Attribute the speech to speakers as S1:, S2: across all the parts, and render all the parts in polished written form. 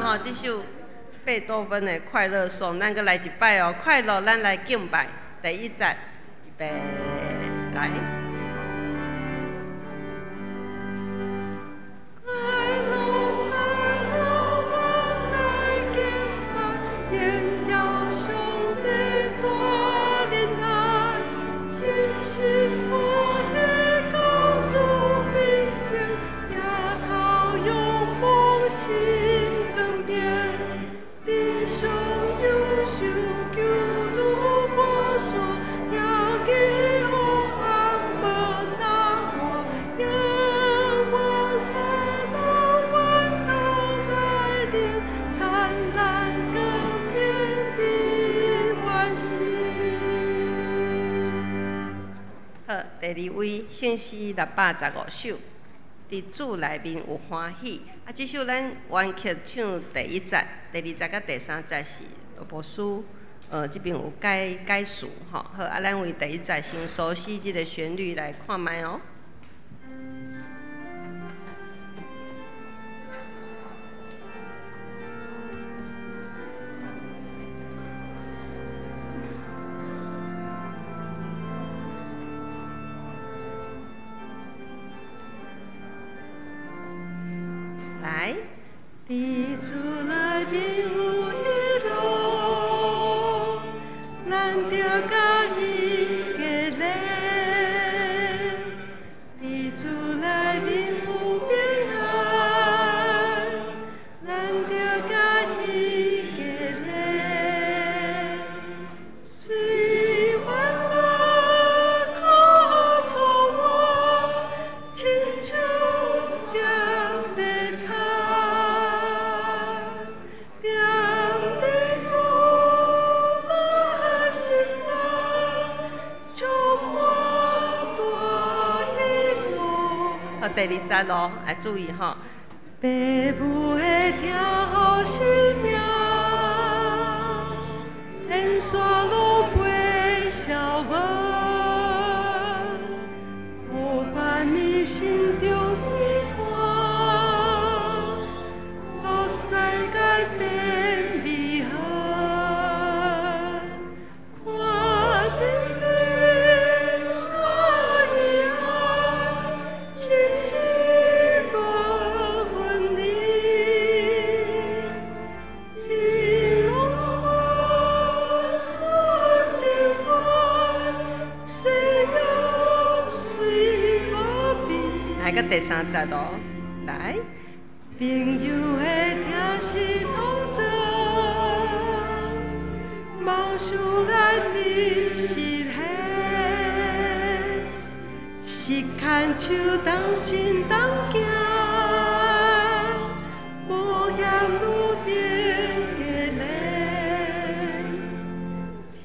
S1: 吼，这首贝多芬的快乐颂，咱搁来一摆哦。快乐，咱来敬拜。第一节，预备，来。第二位，圣诗615首，伫主内面有欢喜。啊，这首咱原曲唱第一节、第二节甲第三节是罗伯斯，这边有改词吼。好，啊，咱为第一节先熟悉这个旋律来看卖哦。来，伫主内面有喜乐，咱着甲伊结连。伫主内面有平安，咱着甲伊结连。虽烦恼苦充满，亲像江的草。第二节咯，来注意吼。父母的听好生命，沿山路陪小门，无伴你心中是团，落世界变美好。来个第三节咯，来。朋友的听是创造，梦想咱的实现，是牵手同心同行，冒险路边结连，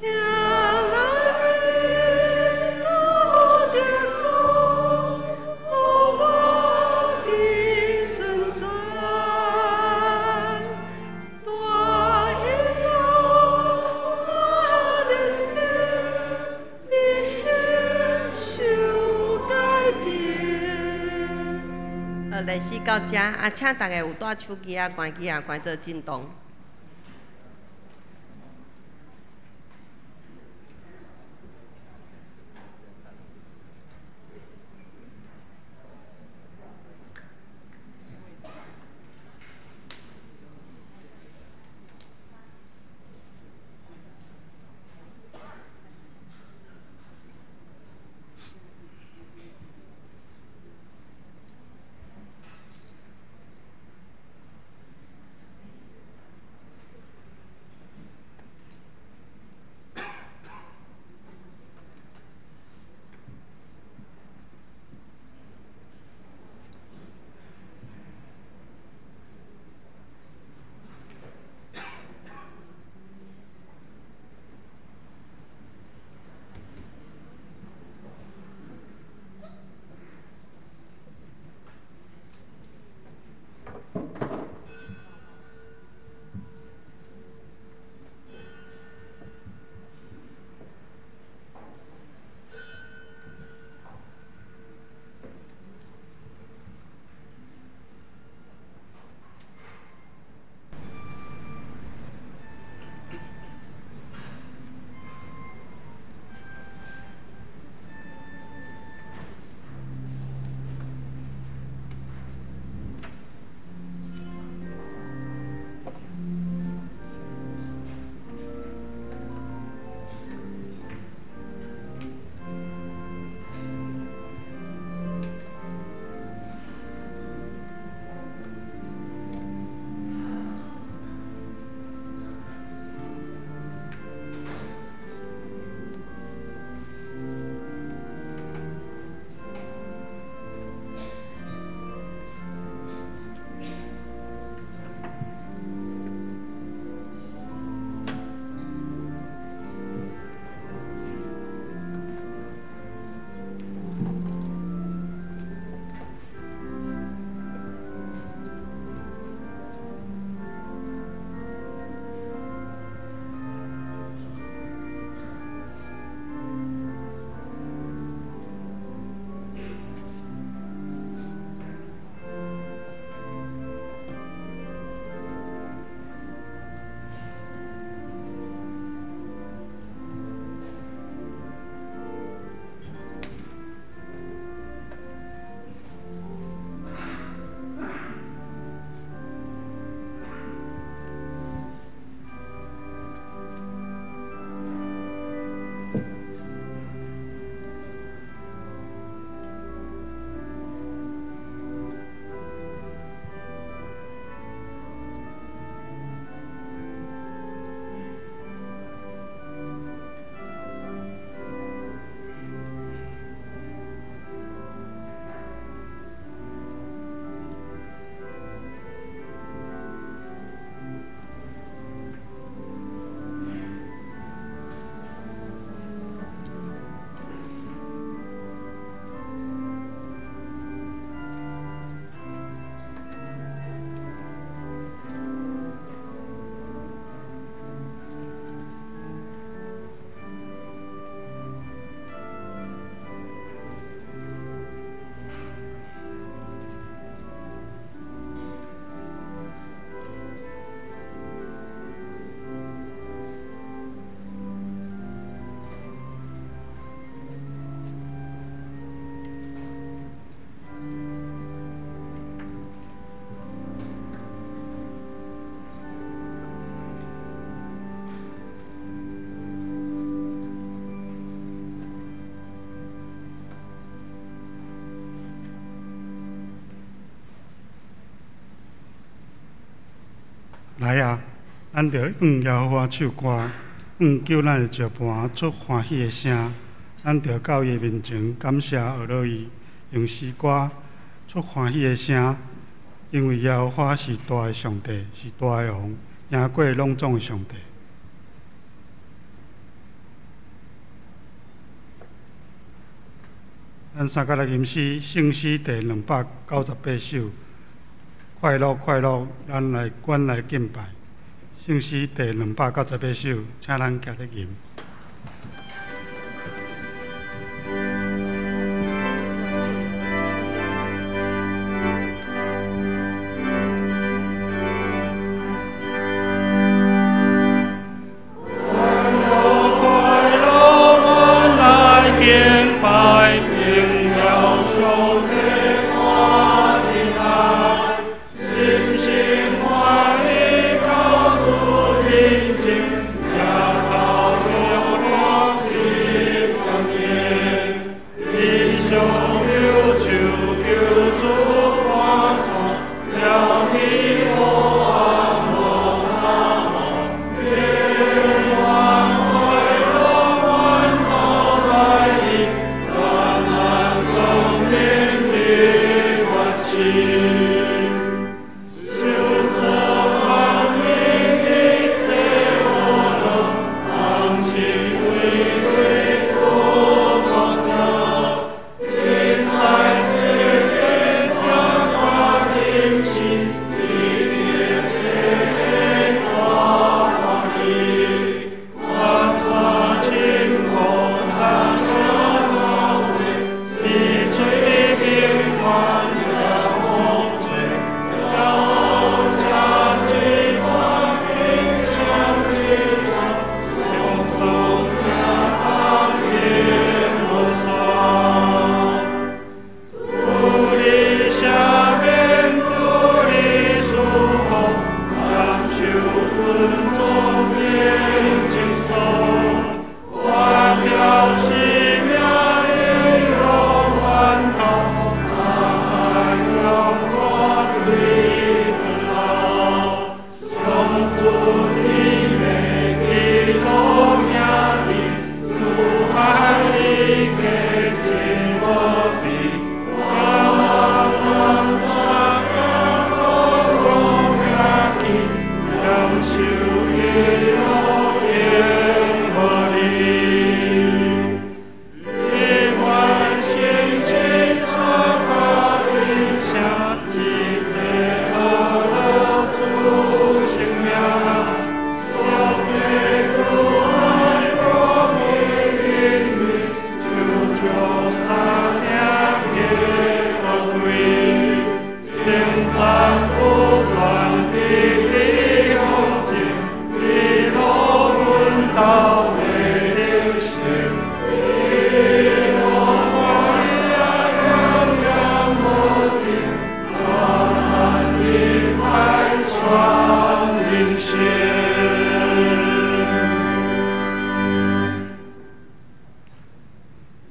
S1: 听来面都着做。历史到这啊，请大家有带手机啊、关机啊，关做震动。
S2: 来啊，咱着用耶和华唱歌，用救咱的石盘出欢喜的声。咱着到伊面前感谢学乐伊，用诗歌出欢喜的声。因为耶和华是大的上帝，是大的王，赢过拢总的上帝。咱三甲来吟诗，圣诗第298首。快乐快乐，咱来敬拜。圣诗第298首，请咱家己吟。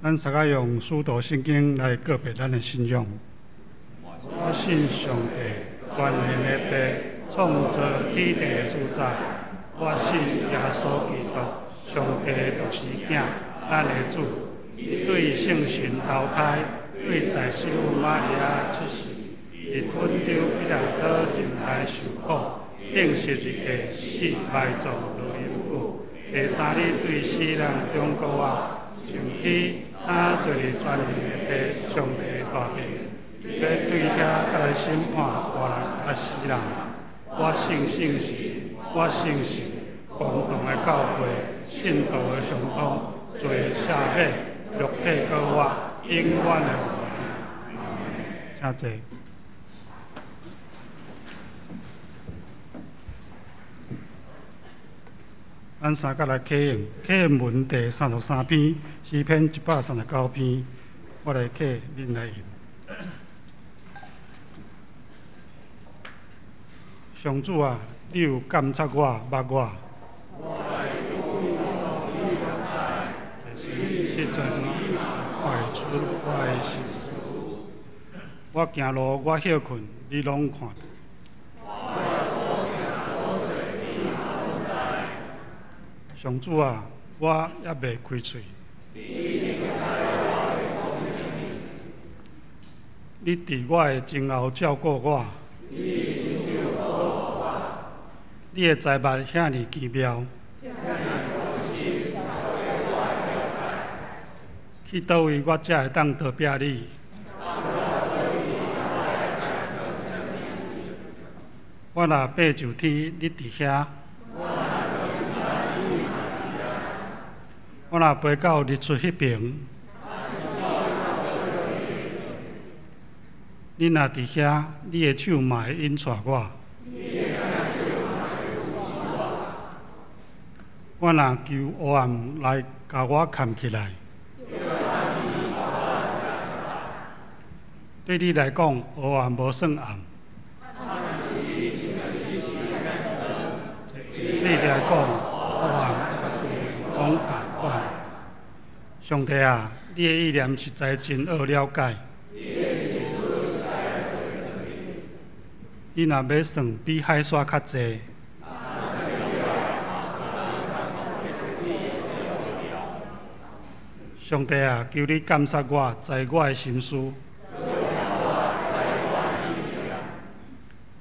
S2: 咱大家用使徒圣经来告别咱的信仰。我信上帝，全能的父，创造天地的主宰。我信耶稣基督，上帝的独生子，咱的主。对圣神投胎，对在世玛利亚出世，因温州必然到人来受苦，定十字架死埋葬落阴府。第三日对死人中国上去。他做你全能的父，上帝的大名，要对遐甲来审判活人甲死人。我信圣神，我信神，共同的教会，信道的相通，罪赦免，肉体高活，永远的活命。阿门。请坐。咱三甲来启用启用文第33篇，诗篇139篇，我来启，恁来用。上主啊，你有监察我、捌我。就是时阵，外出我的时，我行路，我休困，你拢看到。上主啊，我也未开喙。你伫我的前后照顾我。你的财物遐尼奇妙。去倒位我才会当得壁你？我若爬上天，你伫遐；我若飞到日出迄边，你若伫遐，你的手嘛会引带我。我若求黑暗来甲我牵起来。对你来讲，黑暗无算暗。对你来讲，黑暗拢共款。上帝啊，你的意念实在真好了解。你若要算比海沙较济，上帝啊，求你监察我，知我的心思。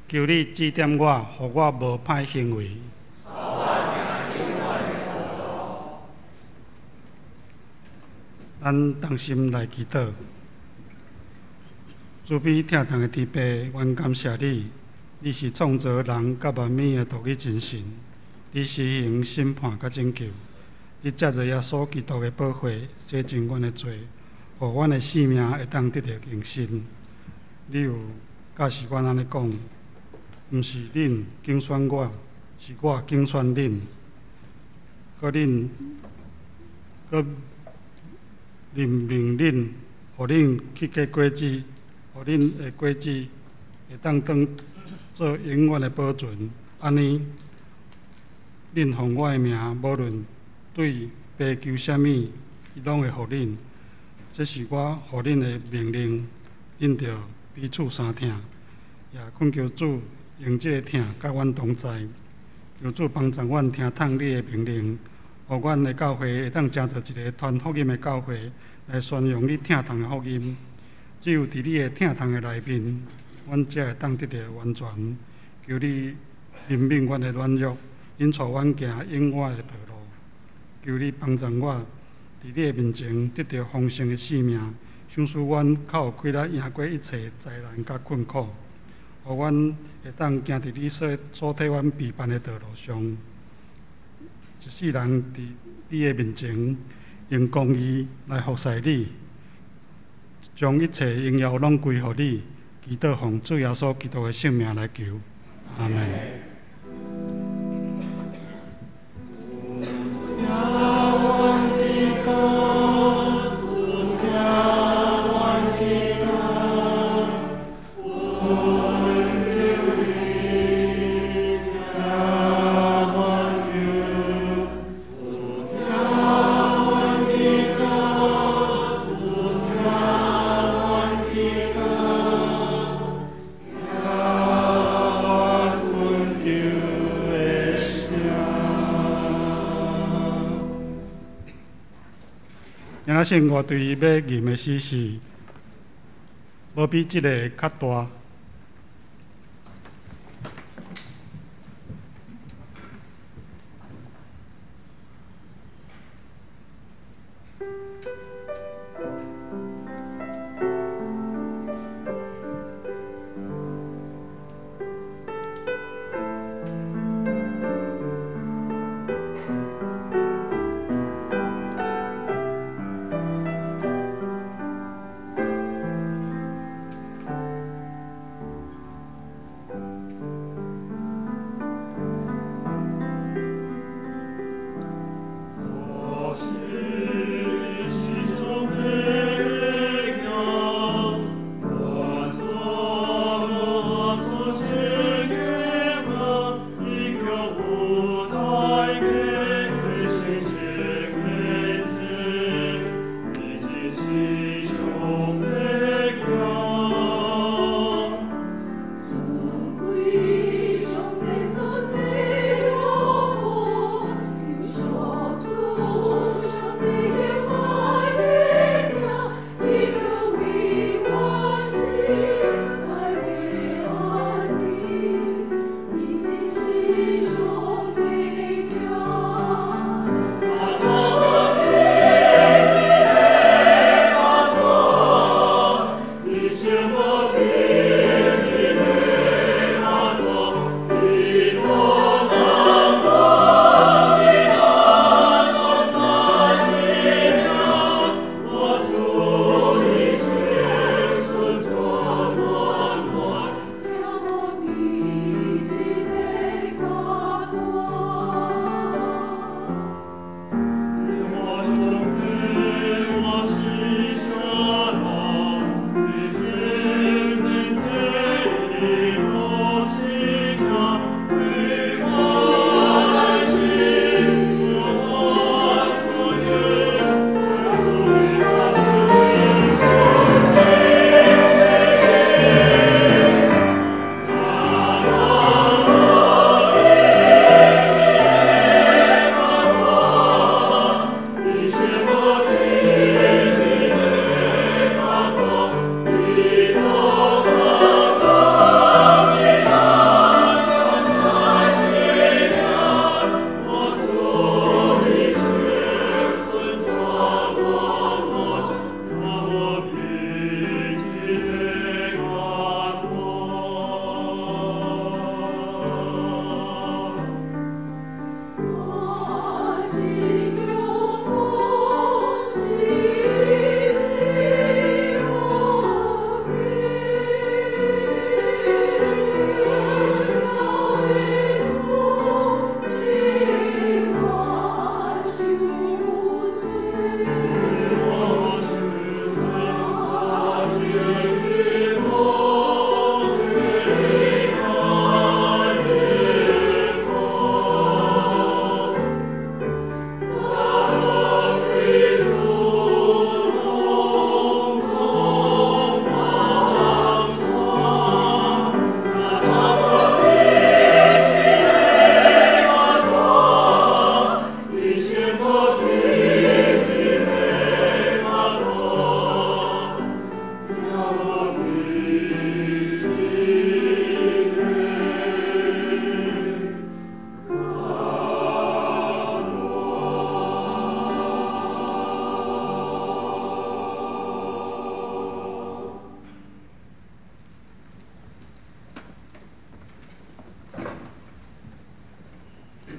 S2: 求你指点我，互我无歹行为。咱同心来祈祷，慈悲疼痛的天父，愿感谢你，你是创造人甲万物的独一真神，你施行审判甲拯救，你借着耶稣基督的宝血洗净阮的罪，互阮的性命会当得到更新。你有假使阮安尼讲？毋是恁竞选我，是我竞选恁。佮恁，佮任命恁，互恁去结果子，互恁的果子会当做永远的保存。安尼，恁奉我的名，无论对爸求啥物，伊拢会互恁。这是我互恁的命令，恁着彼此相听，也恳求主。用这个听，甲阮同在，求主帮助阮听从你的命令，互阮的教会会当成做一个传福音的教会，来宣扬你听从的福音。只有伫你的听从的内面，阮才会当得到完全。求你怜悯阮的软弱，引带阮行永远的道路。求你帮助我，伫你的面前得到丰盛的性命，想使阮较有气力赢过一切灾难甲困苦。互阮会当行伫你所替阮陪伴的道路上，一世人伫你的面前用公义来服侍你，将一切荣耀拢归乎你。祈祷奉主耶稣基督的圣名来求，阿门。生活对于要吟的诗词，无比这个较大。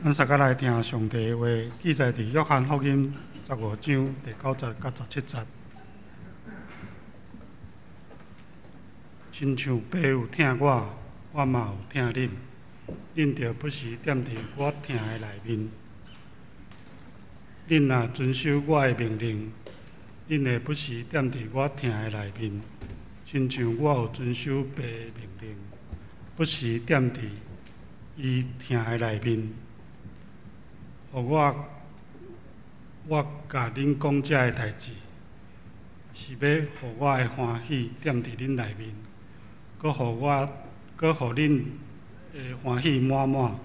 S2: 咱大家来听上帝的话，记载伫约翰福音15章第9节到17节。亲像爸有听我，我嘛有听恁，恁着不时踮伫我听的内面。恁若遵守我的命令，恁会不时踮伫我听的内面，亲像我有遵守爸的命令，不时踮伫伊听的内面。互我甲恁讲遮个代志，是要互我的欢喜踮伫恁内面，搁互恁的欢喜满满。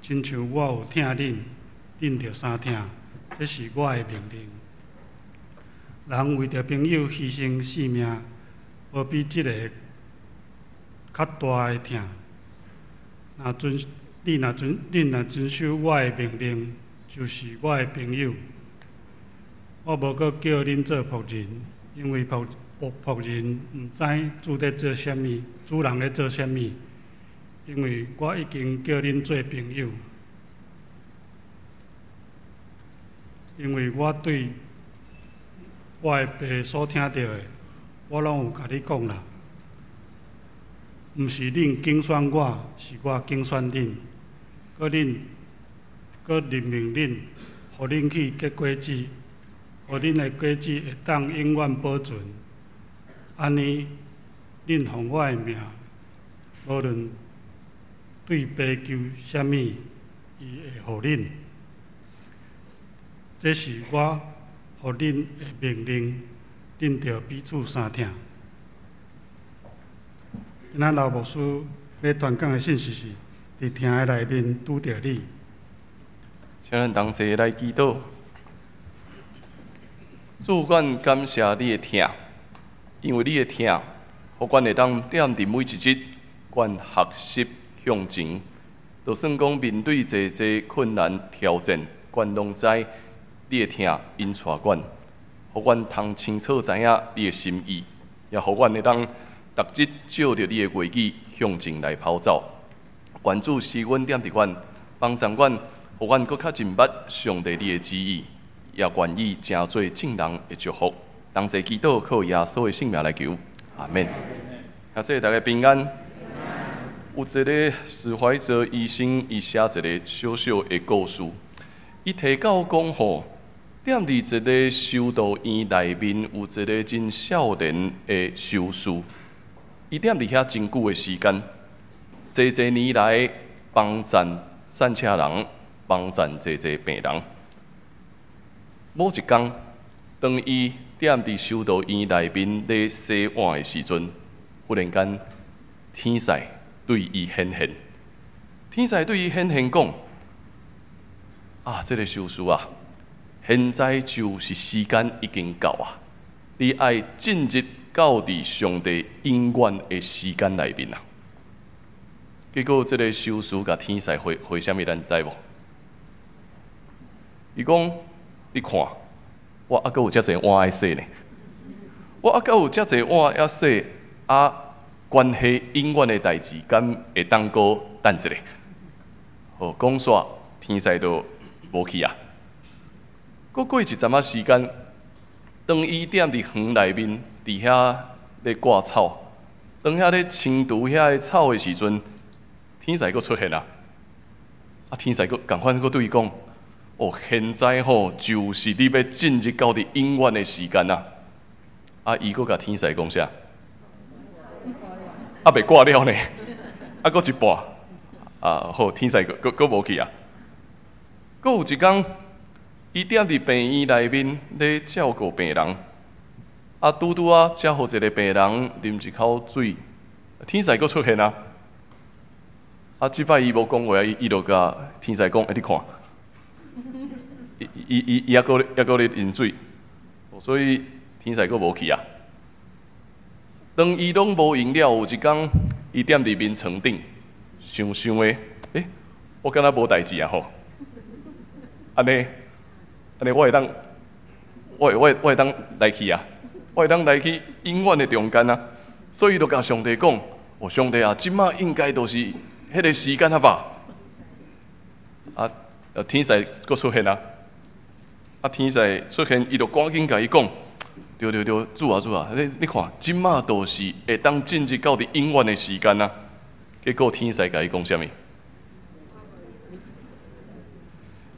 S2: 亲像我有听恁，恁着相听，这是我的命令。人为着朋友牺牲性命，无比即个较大的疼。恁若遵守我的命令，就是我的朋友。我无搁叫恁做仆人，因为仆人毋知主在做啥物，主人咧做啥物。因为我已经叫恁做朋友，因为我对我的爸所听到的，我拢有甲你讲啦。毋是恁竞选我，是我竞选恁。搁任命恁，互恁去结果子，互恁的果子会当永远保存。安尼，恁奉我的名，无论对爸求啥物，伊会互恁。这是我互恁的命令，恁着彼此相听。今仔老牧师要传讲的信息是：伫听的内面拄着你。
S3: 请咱同齐来祈祷。主，阮感谢你的听，因为你的听，互阮会当踮伫每一日，阮学习向前。就算讲面对侪困难挑战，阮拢知你的听引带阮，互阮通清楚知影你的心意，也互阮会当逐日照着你的话语向前来跑走。愿主施恩踮伫阮，帮助阮，互阮搁较明白上帝你的旨意，也愿意成做正人的祝福。同齐祈祷，靠耶稣的性命来求，阿免。感谢大家平安。有一个释怀者医生，伊写一个小小的故事。伊提到讲吼，踮伫一个修道院内面，有一个真少年的修士。伊踮伫遐真久的时间。侪年来帮赞散车人，帮赞侪病人。某一天，当伊踮伫修道院内面咧洗碗的时阵，忽然间天使对伊显现。天使对伊显现讲：啊，这个修士啊，现在就是时间已经到啊，你爱进入到伫上帝永远的时间内面啊。结果，这个修士甲天使回啥物，咱知无？伊讲：你看，我还阁有遮侪碗爱洗呢，我还阁有遮侪碗要洗，啊，关系永远的代志，敢会当阁等一下？哦，讲煞，天使都无去啊。过一阵仔时间，当伊踮伫园内面，伫遐咧割草，当遐咧清除遐个草的时阵。天使佫出现啊！天使佫共款佫对伊讲：哦，现在吼就是你要进入到伫永远的时间啊！伊佫甲天使讲啥？袂挂了呢，佫一半。好，天使佫无去啊！佫有一天，伊踮伫病院内面咧照顾病人，拄才互一个病人啉一口水，天使佫出现啊！即摆伊无讲话，伊就甲天使讲：你看，伊还阁咧饮水，所以天使佫无去啊。当伊拢无用了，有一天，伊踮伫眠床顶，想诶，我敢若无代志啊吼。安尼，我会当来去啊，我会当来去永远的中间啊。所以就甲上帝讲：上帝啊，即马应该都是。迄个时间啊吧，天使佫出现啊！天使出现，伊就赶紧甲伊讲：对，主啊，你看，即马都是会当进入到伫永远的时间啊！结果天使甲伊讲啥物？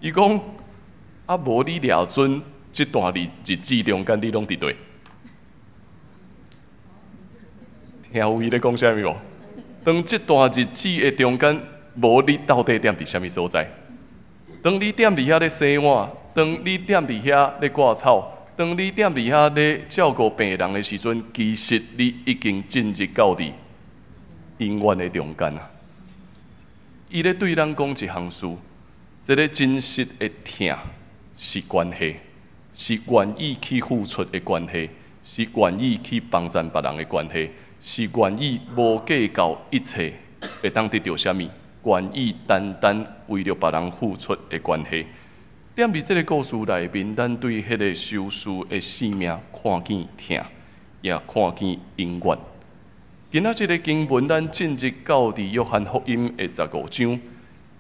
S3: 伊讲：无你掠准即段日子中间，你拢伫对。听有伊咧讲啥物无？当即段日子的中间，无你到底踮伫啥物所在？当你踮伫遐咧洗碗，当你踮伫遐咧割草，当你踮伫遐咧照顾病人的时阵，其实你已经进入到伫永远的中间啊！伊咧对咱讲一项事，这个真实的疼是关系，是愿意去付出的关系，是愿意去帮助别人的关系，是愿意无计较一切会当得到啥物。愿意单单为着别人付出的关系，踮伫这个故事内面，咱对迄个修士的生命看见疼，也看见永远。今仔日个经文，咱进入到伫约翰福音的15章。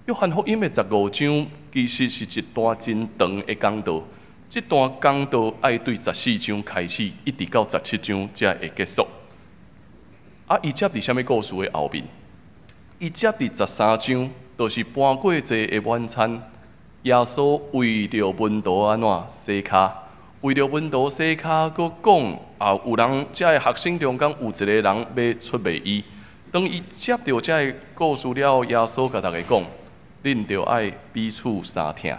S3: 约翰福音的15章其实是一段真长的讲道，这段讲道爱对14章开始，一直到17章才会结束。伊接伫啥物故事的后面？伊接伫13章，就是搬过节的晚餐。耶稣为着门徒安怎洗骹，为着门徒洗骹，佮讲有人遮个学生中间有一个人要出卖伊。当伊接到遮个故事了后，耶稣甲大家讲：恁着爱彼此相疼，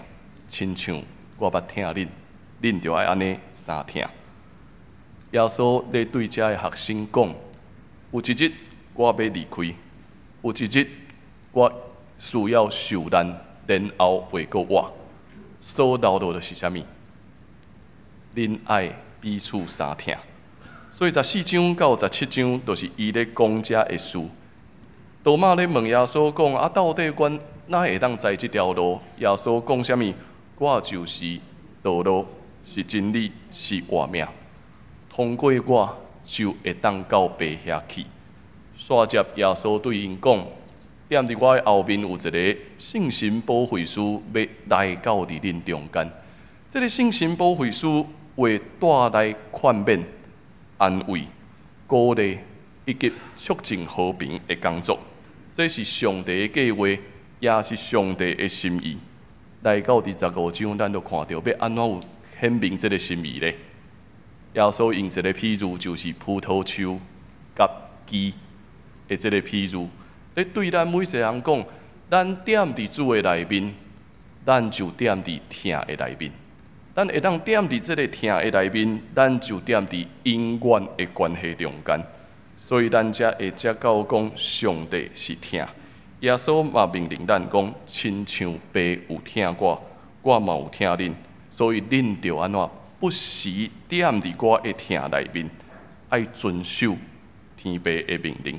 S3: 亲像我捌疼恁，恁着爱安尼相疼。耶稣咧对遮个学生讲：有一日我要离开。有一日，我需要受难，然后回过我。所留落就是啥物？恁爱彼此相疼。所以14章到17章，就是伊咧讲遮的事。多马咧问耶稣讲：到底阮哪会当知即条路？耶稣讲啥物？我就是道路，是真理，是活命。通过我，就会当到爸遐去。煞接耶稣对因讲：踮伫我的后面有一个圣神保惠师，要来到伫恁中间。这个圣神保惠师会带来劝勉、安慰、鼓励以及促进和平的工作。这是上帝的计划，也是上帝的心意。来到伫15章，咱就看到要安怎有显明这个心意咧。耶稣用一个譬喻，就是葡萄树甲枝。的这个譬喻，咧对咱每一个人讲，咱踮伫主的内面，咱就踮伫疼的内面；咱会当踮伫这个疼的内面，咱就踮伫永远的关系中间。所以咱才会接到讲，上帝是疼。耶稣嘛命令咱讲，亲像爸有疼我，我嘛有疼恁，所以恁着安怎不时踮伫我的疼内面，爱遵守天父的命令。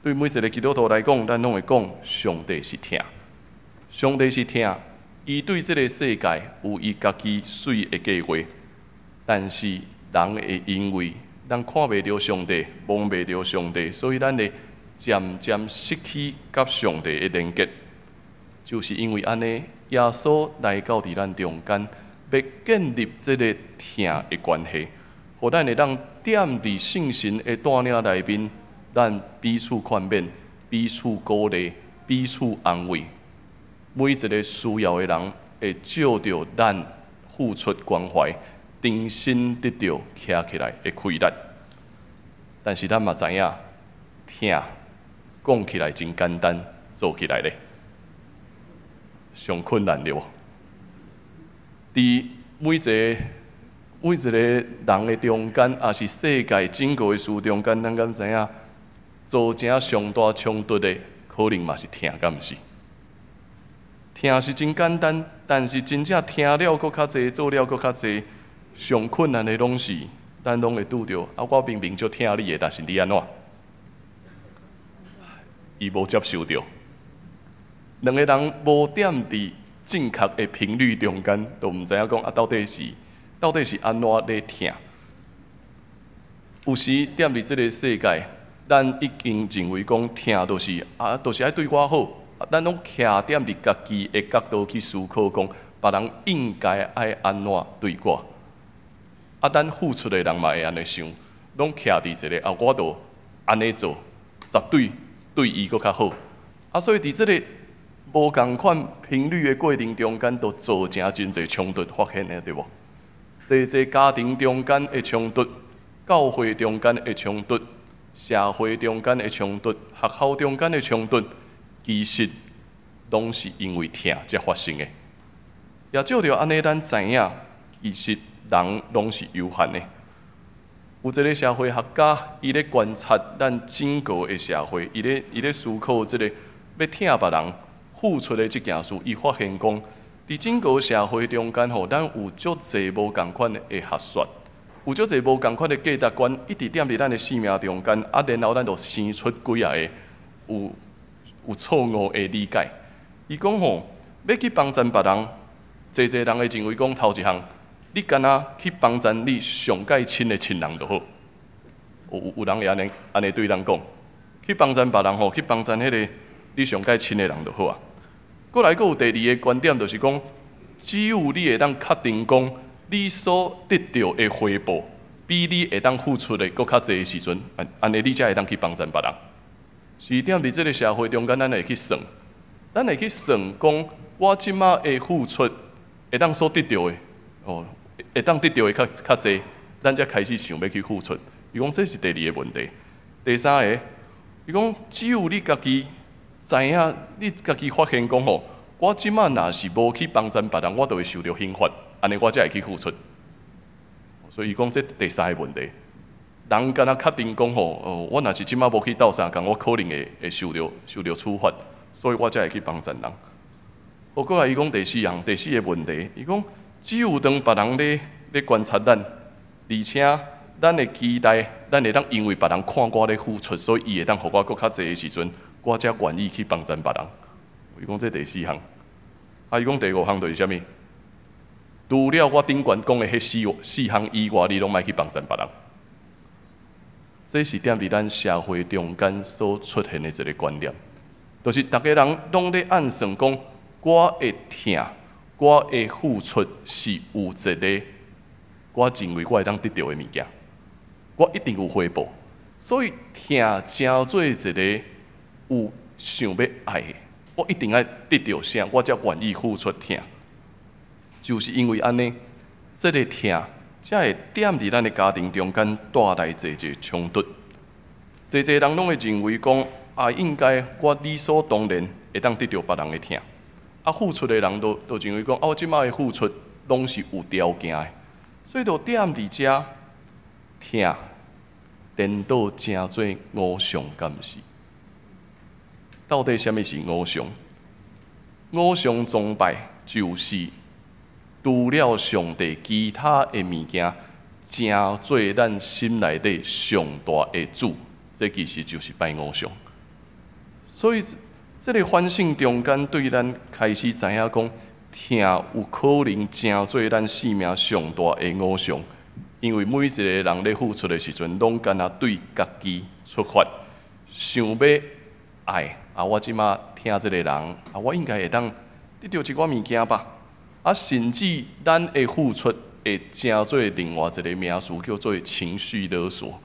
S3: 对每一个基督徒来讲，咱拢会讲，上帝是疼，上帝是疼。伊对这个世界有伊家己水的计划，但是人会因为咱看袂到上帝，望袂到上帝，所以咱会渐渐失去甲上帝的连结。就是因为安尼，耶稣来到伫咱中间，要建立这个疼的关系，互咱会当踮伫圣神的带领内面。咱彼此劝勉，彼此鼓励，彼此安慰。每一个需要的人会照着咱付出关怀，重新得到徛起来的气力。但是咱嘛知影，疼讲起来真简单，做起来咧上困难了。伫每一个人的中间，也是世界整个的事中间，咱敢知影？造成上大冲突的，可能嘛是疼，敢毋是？疼是真简单，但是真正疼了搁较济，做了搁较济，上困难的拢是咱拢会拄着。我明明就疼你的，但是你安怎？伊无接受着。两个人无踮伫正确的频率中间，都毋知影讲到底是安怎咧疼？有时踮伫这个世界。咱已经认为讲疼就是爱对我好，咱拢徛踮伫家己的角度去思考，讲别人应该爱安怎对我。咱付出的人嘛会安尼想，拢徛伫一个我著安尼做，绝对对伊搁较好。所以伫即个无共款频率的过程中间，都造成真侪冲突发现的，对无？侪家庭中间的冲突，教会中间的冲突，社会中间的冲突，学校中间的冲突，其实拢是因为疼才发生的。也照着安尼，咱知影，其实人拢是有限的。有一个社会学家，伊咧观察咱整个的社会，伊咧思考即个要疼别人付出的即件事，伊发现讲，伫整个社会中间吼，咱有足侪无共款的学说，有足侪无共款的价值观，一直踮伫咱的生命中间，然后咱就生出几啊个有错误的理解。伊讲吼，要去帮助别人，侪人会认为讲头一项。你干那去帮助你上介亲的亲人就好，有人会安尼对咱讲，去帮助别人吼，去帮助迄个你上介亲的人就好啊。过来，佫有第二个观点，就是讲，只有你会当确定讲，你所得到的回报比你会当付出的佫较侪的时阵，安尼你才会当去帮助别人。是踮伫即个社会中间，咱会去算，讲我即马的付出会当所得到的。会当得到的较侪，咱才开始想要去付出。伊讲这是第二个问题。第三个，伊讲只有你家己知影，你家己发现讲吼，我即马若是无去帮助别人，我就会受到刑罚，安尼我才会去付出。所以伊讲这第三个问题，人敢若确定讲吼，我若是即马无去斗相共，我可能会受到处罚，所以我才会去帮助人。过来伊讲第四个问题，伊讲。只有当别人咧观察咱，而且咱会期待，咱会当因为别人看我咧付出，所以伊会当互我搁较侪的时阵，我才愿意去帮助别人。伊讲这第四项，伊讲第五项就是啥物？除了我顶悬讲的迄四项以外，你拢莫去帮助别人。这是踮伫咱社会中间所出现的一个观念，就是逐个人拢咧暗算讲，我会疼。我的付出是有一个，我认为我会当得到的物件，我一定有回报。所以疼真做一个有想要爱的，我一定要得到啥，我才愿意付出疼。就是因为安尼，这个疼才会踮伫咱的家庭中间带来侪冲突。侪人拢会认为讲，应该我理所当然会当得到别人的疼。付出的人都认为讲，我即摆的付出拢是有条件的，所以就踮伫遮疼，颠倒成做偶像，敢毋是？到底什么是偶像？偶像崇拜就是除了上帝，其他的物件，成做咱心内底上大的主，这其实就是拜偶像。所以。这个反省中间，对咱开始知影讲，疼有可能成做咱生命上大的偶像，因为每一个人咧付出的时阵，拢干那对家己出发，想要爱我即马疼这个人我应该会当得到一寡物件吧。甚至咱的付出会成做另外一个名词，叫做情绪勒索，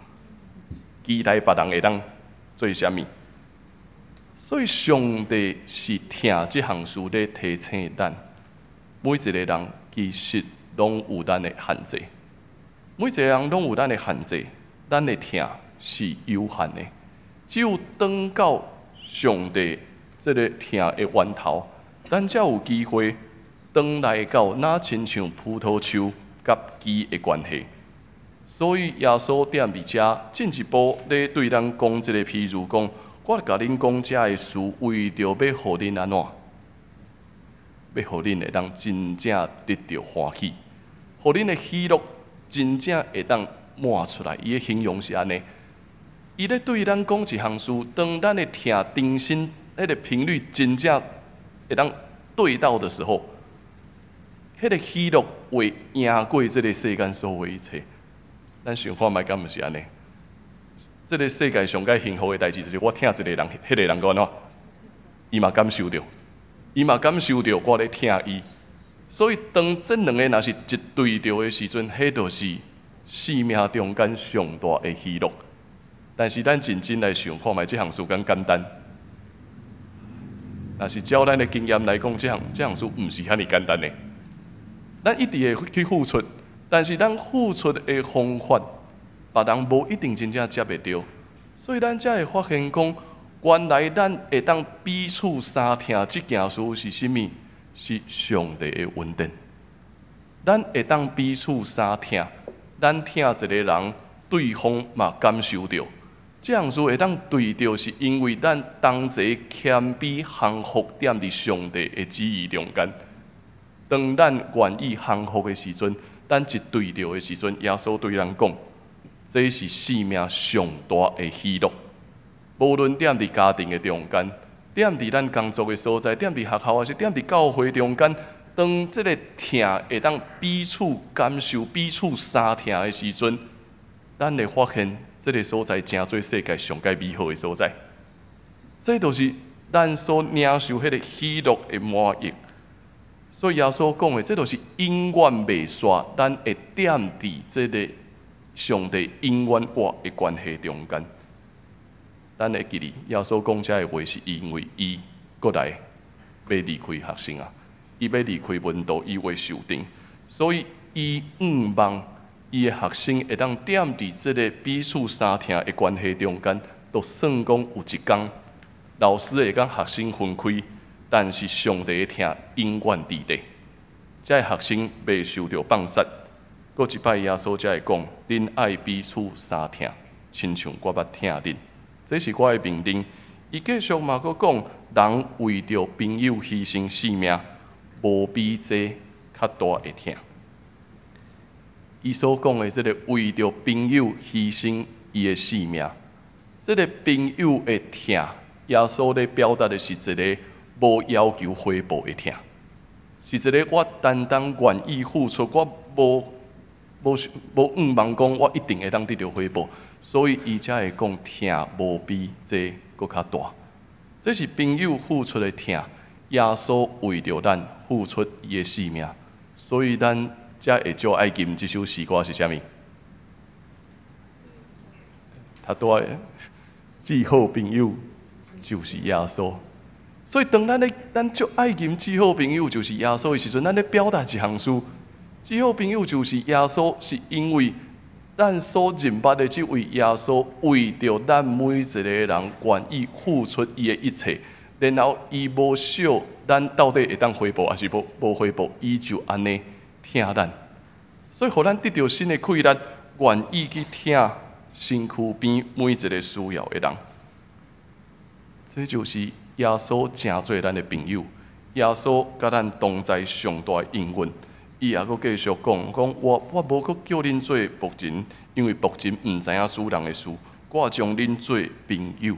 S3: 期待别人会当做啥物。所以，上帝是疼这项事咧提醒咱，每一个人其实拢有咱的限制，每一个人拢有咱的限制，咱的疼是有限的。只有等到上帝这个疼的源头，咱才有机会转来到那亲像葡萄树甲枝的关系。所以，耶稣踮伫遮进一步咧对咱讲这个譬如讲。我甲恁讲遮个事，为着要互恁安怎？要互恁会当真正得到欢喜，互恁的喜乐真正会当满出来。伊的形容是安尼，伊咧对咱讲一项事，当咱的疼定心迄个频率真正会当对到的时候，迄个喜乐会赢过这个世间所有一切。咱想看卖，敢毋是安尼？这个世界上界幸福的代志，就是我疼一个人，迄个人讲喏，伊嘛感受着，我咧听伊。所以当这两个若是一对着的时阵，迄就是生命中间上大的喜乐。但是咱认真来想看觅，这项事敢简单？若是照咱的经验来讲，这项事毋是遐尼简单的。咱一直会去付出，但是咱付出的方法，别人无一定真正接会到，所以咱才会发现讲，原来咱会当彼此相听，这件事是啥物？是上帝的恩典。咱会当彼此相听，咱听一个人，对方嘛感受到。这样子会当对着，是因为咱同齐谦卑降服踮伫上帝的旨意中间。当咱愿意降服的时阵，咱一对着的时阵，耶稣对咱讲：这是生命上大的喜乐。无论踮伫家庭的中间，踮伫咱工作的所在，踮伫学校，还是踮伫教会中间，当这个听会当彼此感受、彼此相听的时阵，咱会发现这个所在真做世界上界美好的所在。这就是咱所领受迄个喜乐的满溢。所以耶稣讲的，这就是永远袂煞，咱会踮伫这个上帝永远活的关系中间。咱会记哩，耶稣讲这个话是因为伊过来要离开学生啊，伊要离开门徒，伊会受定，所以伊望伊的学生会当踮伫这个彼此相听的关系中间，都算讲有一天，老师会甲学生分开，但是上帝的听永远伫地，这学生袂受到放杀。过一摆耶稣才会讲：恁爱彼此相听，亲像我捌听恁。这是我的命令。伊继续嘛，佫讲，人为着朋友牺牲性命，无比这较大的疼。伊所讲的这个为着朋友牺牲伊的性命，这个朋友的疼，耶稣咧表达的是一个无要求回报的疼，是一个我单单愿意付出，我无望讲我一定会当得到回报。所以伊才会讲疼无比这搁较大，这是朋友付出的疼。耶稣为着咱付出伊的性命，所以咱才会做爱吟这首诗歌是啥物？他多最好朋友就是耶稣。所以当咱做爱吟最好朋友就是耶稣的时阵，咱咧表达一项事：最好朋友就是耶稣，是因为咱所认捌的这位耶稣，为着咱每一个人愿意付出伊的一切，然后伊无少咱到底会当回报，还是无回报，伊就安尼听咱，所以互咱得到新的气力，愿意去听身躯边每一个需要的人。这就是耶稣真做咱的朋友，耶稣甲咱同在上大的应允。伊也阁继续讲我无阁叫恁做仆人，因为仆人毋知影主人的事，我将恁做朋友。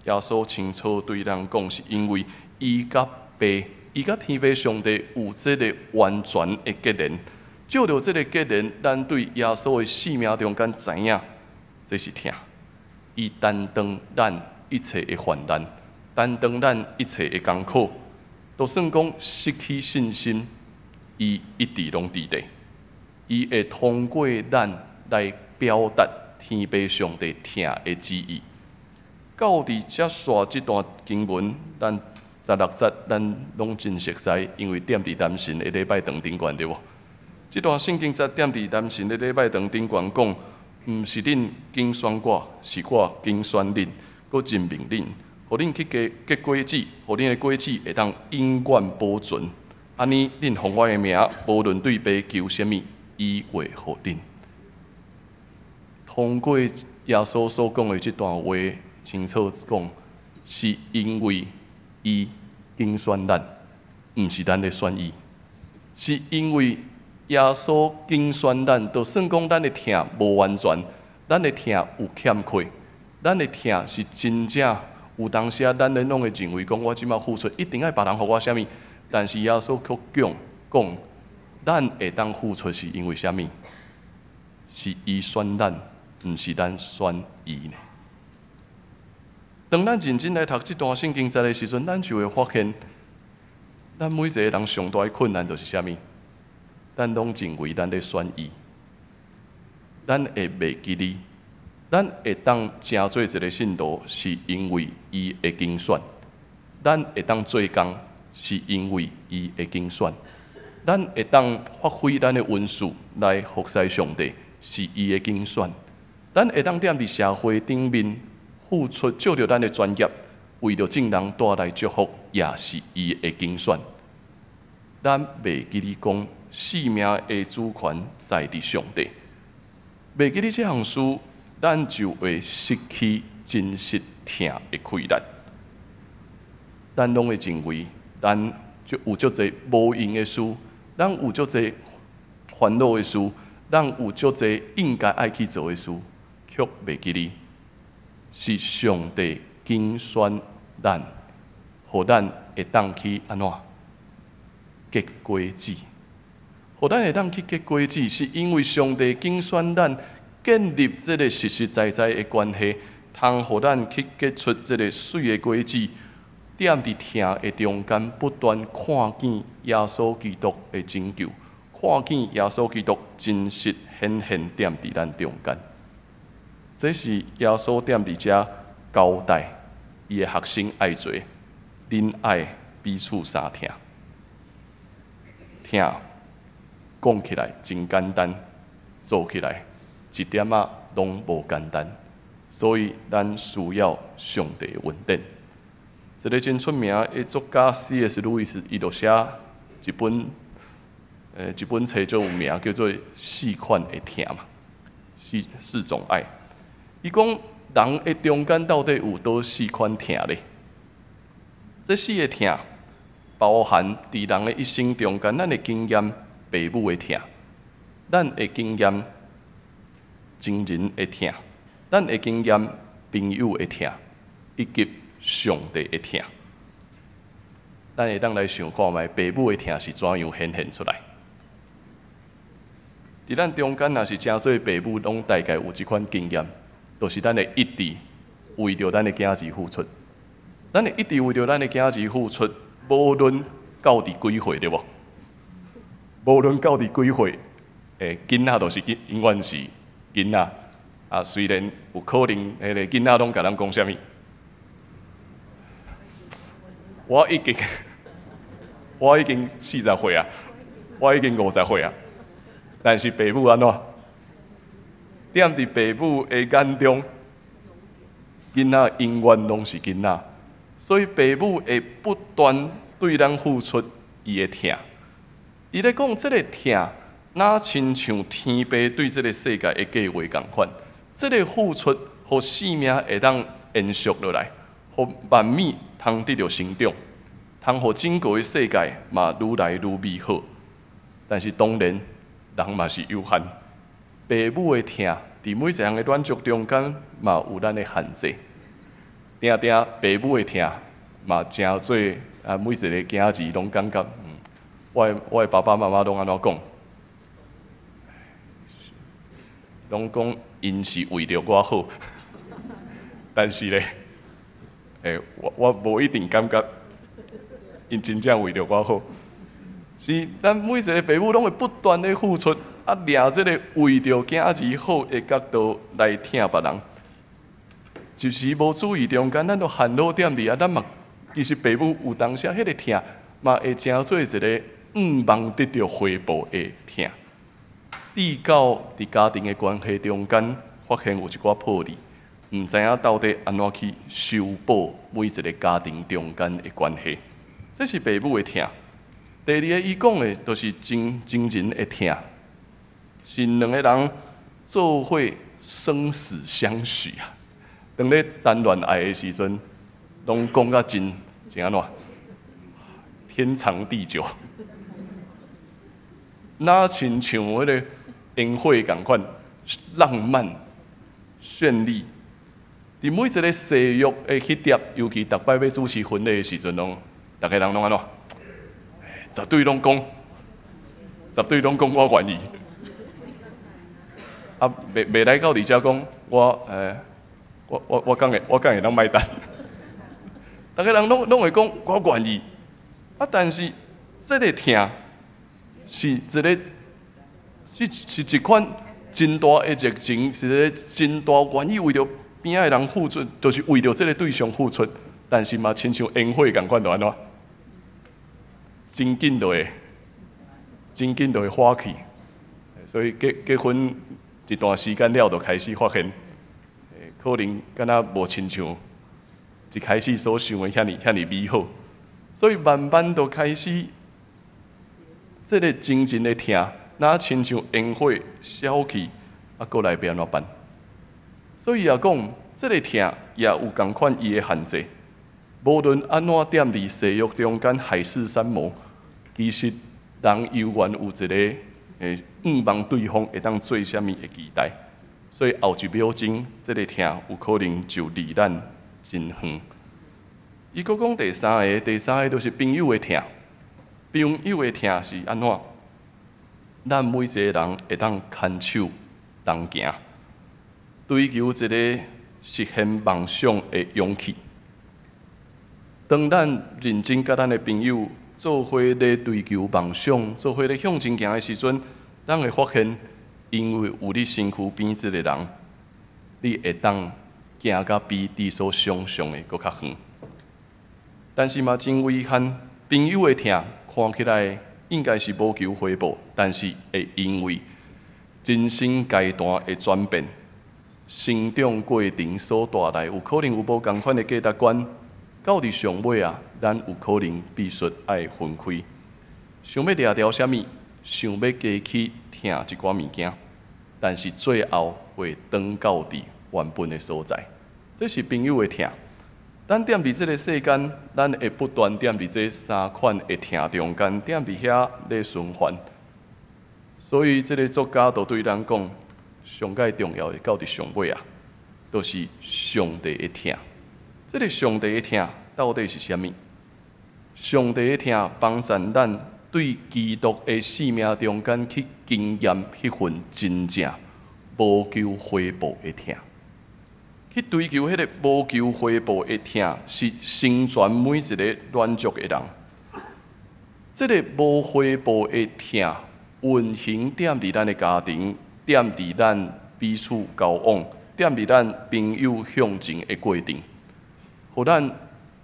S3: 耶稣清楚对人讲，是因为伊甲天父上帝有这个完全的结连，照着这个结连，咱对耶稣的生命中间知影，这是疼。伊担当咱一切的患难，担当咱一切的艰苦，就算讲失去信心。伊一直拢伫地，伊会通过咱来表达天父上帝疼的旨意。到伫结束这段经文，咱16节咱拢真熟悉，因为踮伫男神的礼拜堂顶悬对无？这段圣经在踮伫男神的礼拜堂顶悬讲，毋是恁竞选我，是我竞选恁，佮任命恁，互恁去结果子，互恁的果子会当永远保存。安尼，恁奉我的名，无论对爸求什么，伊会互恁。通过耶稣所讲的这段话，清楚讲，是因为伊竞选咱，毋是咱咧选伊，是因为耶稣竞选咱，就算讲咱的疼无完全，咱的疼有欠缺，咱的疼是真正有当时啊，咱咧拢会认为讲，我即马付出一定爱别人互我啥物。但是耶稣却讲，咱会当付出是因为啥物？是伊选咱，毋是咱选伊呢？当咱认真来读这段圣经节的时阵，咱就会发现，咱每一个人上大的困难就是啥物？咱拢认为咱咧选伊，咱会袂记哩，咱会当成做一个信徒，是因为伊会经选；咱会当做工，是因为伊会经选；咱会当发挥咱的恩赐来服侍上帝，是伊的经选；咱会当踮伫社会顶面付出，照着咱的专业，为着众人带来祝福，也是伊的经选。咱袂记哩讲，生命的主权在伫上帝。袂记哩这项事，咱就会失去真实听的气力。咱拢会认为，咱就有足侪无用的事，咱有足侪烦恼的事，咱有足侪应该爱去做的事，却袂记哩是上帝拣选咱，互咱会当去安怎结果子。互咱会当去结果子，是因为上帝拣选咱，建立这个实实在在的关系，通互咱去结出这个水的果子。踮伫听的中间，不断看见耶稣基督的拯救，看见耶稣基督真实显现踮伫咱中间。这是耶稣踮伫遮交代伊的学生爱做，恁爱彼此相听。听讲起来真简单，做起来一点仔拢无简单，所以咱需要上帝的恩典。一个真出名的作家 C.S. 路易斯，伊就写一本册最有名，叫做《四款的疼》嘛，四种爱。伊讲人的中间到底有多四款疼咧？这四个疼包含伫人的一生中间，咱会经验父母的疼，咱会经验情人的疼，咱会经验朋友的疼，以及上帝的疼。咱会当来想看卖，父母的疼是怎样显现出来？伫咱中间，若是真侪父母拢大概有即款经验，就是咱会一直为着咱的囝儿付出。咱会一直为着咱的囝儿付出，无论到伫几岁，对无？无论到伫几岁，囡仔就是永远是囡仔。啊，虽然有可能迄个囡仔拢甲咱讲啥物，我已经40岁啊，我已经50岁啊，但是父母安怎？踮伫父母的眼中，囡仔永远拢是囡仔，所以父母会不断对咱付出伊的疼。伊咧讲，这个疼，哪亲像天父对这个世界的计划共款。这个付出，互生命会当延续落来，互万米通得到成长，通互整个的世界嘛愈来愈美好。但是当然，人嘛是有限，父母的疼，伫每一项的满足中间嘛有咱的限制。定定父母的疼嘛真做啊，每一个囝儿拢感觉，我的爸爸妈妈拢安怎讲？拢讲因是为着我好，但是咧，我无一定感觉因真正为着我好。是咱每一个父母拢会不断的付出，啊，掠这个为着囝儿好的角度来疼别人，就是无注意中间，咱都hand落点伫啊，咱嘛其实父母有当时迄个疼，嘛会成做一个望得到回报的疼。至到伫家庭的关系中间，发现有一寡破裂，唔知影到底安怎去修补每一个家庭中间的关系，这是父母的疼。第二个伊讲的，就是情人的疼，是两个人做伙生死相许啊。当咧谈恋爱的时阵，拢讲甲真安怎？天长地久，哪亲像迄个烟火共款，浪漫、绚丽。伫每一个誓约的迄碟，尤其逐摆要主持婚礼的时阵，逐个人拢安怎？绝对拢讲，我愿意。啊，袂来到伫遮讲，我敢会当买单。大家人拢会讲我愿意，啊，但是这个疼是一个是一款真大的热情，是一个真大愿意为着边仔的人付出，就是为着这个对象付出，但是嘛，亲像烟火共款，就安怎？真紧就会火气，所以结婚一段时间了，就开始发现，可能敢若无亲像一开始所想的遐尼美好，所以慢慢就开始，这个真正的疼，那亲像烟火消气，啊，过来变怎办？所以也讲，这个疼也有共款伊的限制，无论安怎踮伫世欲中间海誓山盟，其实。人犹原有一个毋望对方会当做啥物的期待，所以后一秒钟，这个疼有可能就离咱真远。伊佫讲第三个就是朋友的疼。朋友的疼是安怎？咱每一个人会当牵手同行，追求一个实现梦想的勇气。当咱认真甲咱的朋友。做伙咧追求梦想，做伙咧向前行的时阵，咱会发现，因为有你身躯边即个人，你会当行到比你所想象的搁较远。但是嘛，真遗憾，朋友的疼看起来应该是无求回报，但是会因为人生阶段的转变、成长过程所带来，有可能有无共款的价值观。到伫上尾啊，咱有可能必须爱分开。想要掠条啥物，想要加去听一寡物件，但是最后会转到伫原本的所在。这是朋友的疼。咱踮伫这个世间，咱会不断踮伫这三款的疼中间，踮伫遐咧循环。所以，这个作家就对咱讲，上界重要的到伫上尾啊，就是上帝的疼。这个上帝的疼到底是啥物？上帝的疼帮助咱对基督的生命中间去经验迄份真正无求回报的疼，去追求迄个无求回报的疼，是成全每一个软弱的人。这个无回报的疼，运行踮伫咱的家庭，踮伫咱彼此交往，踮伫咱朋友向前的过程。互咱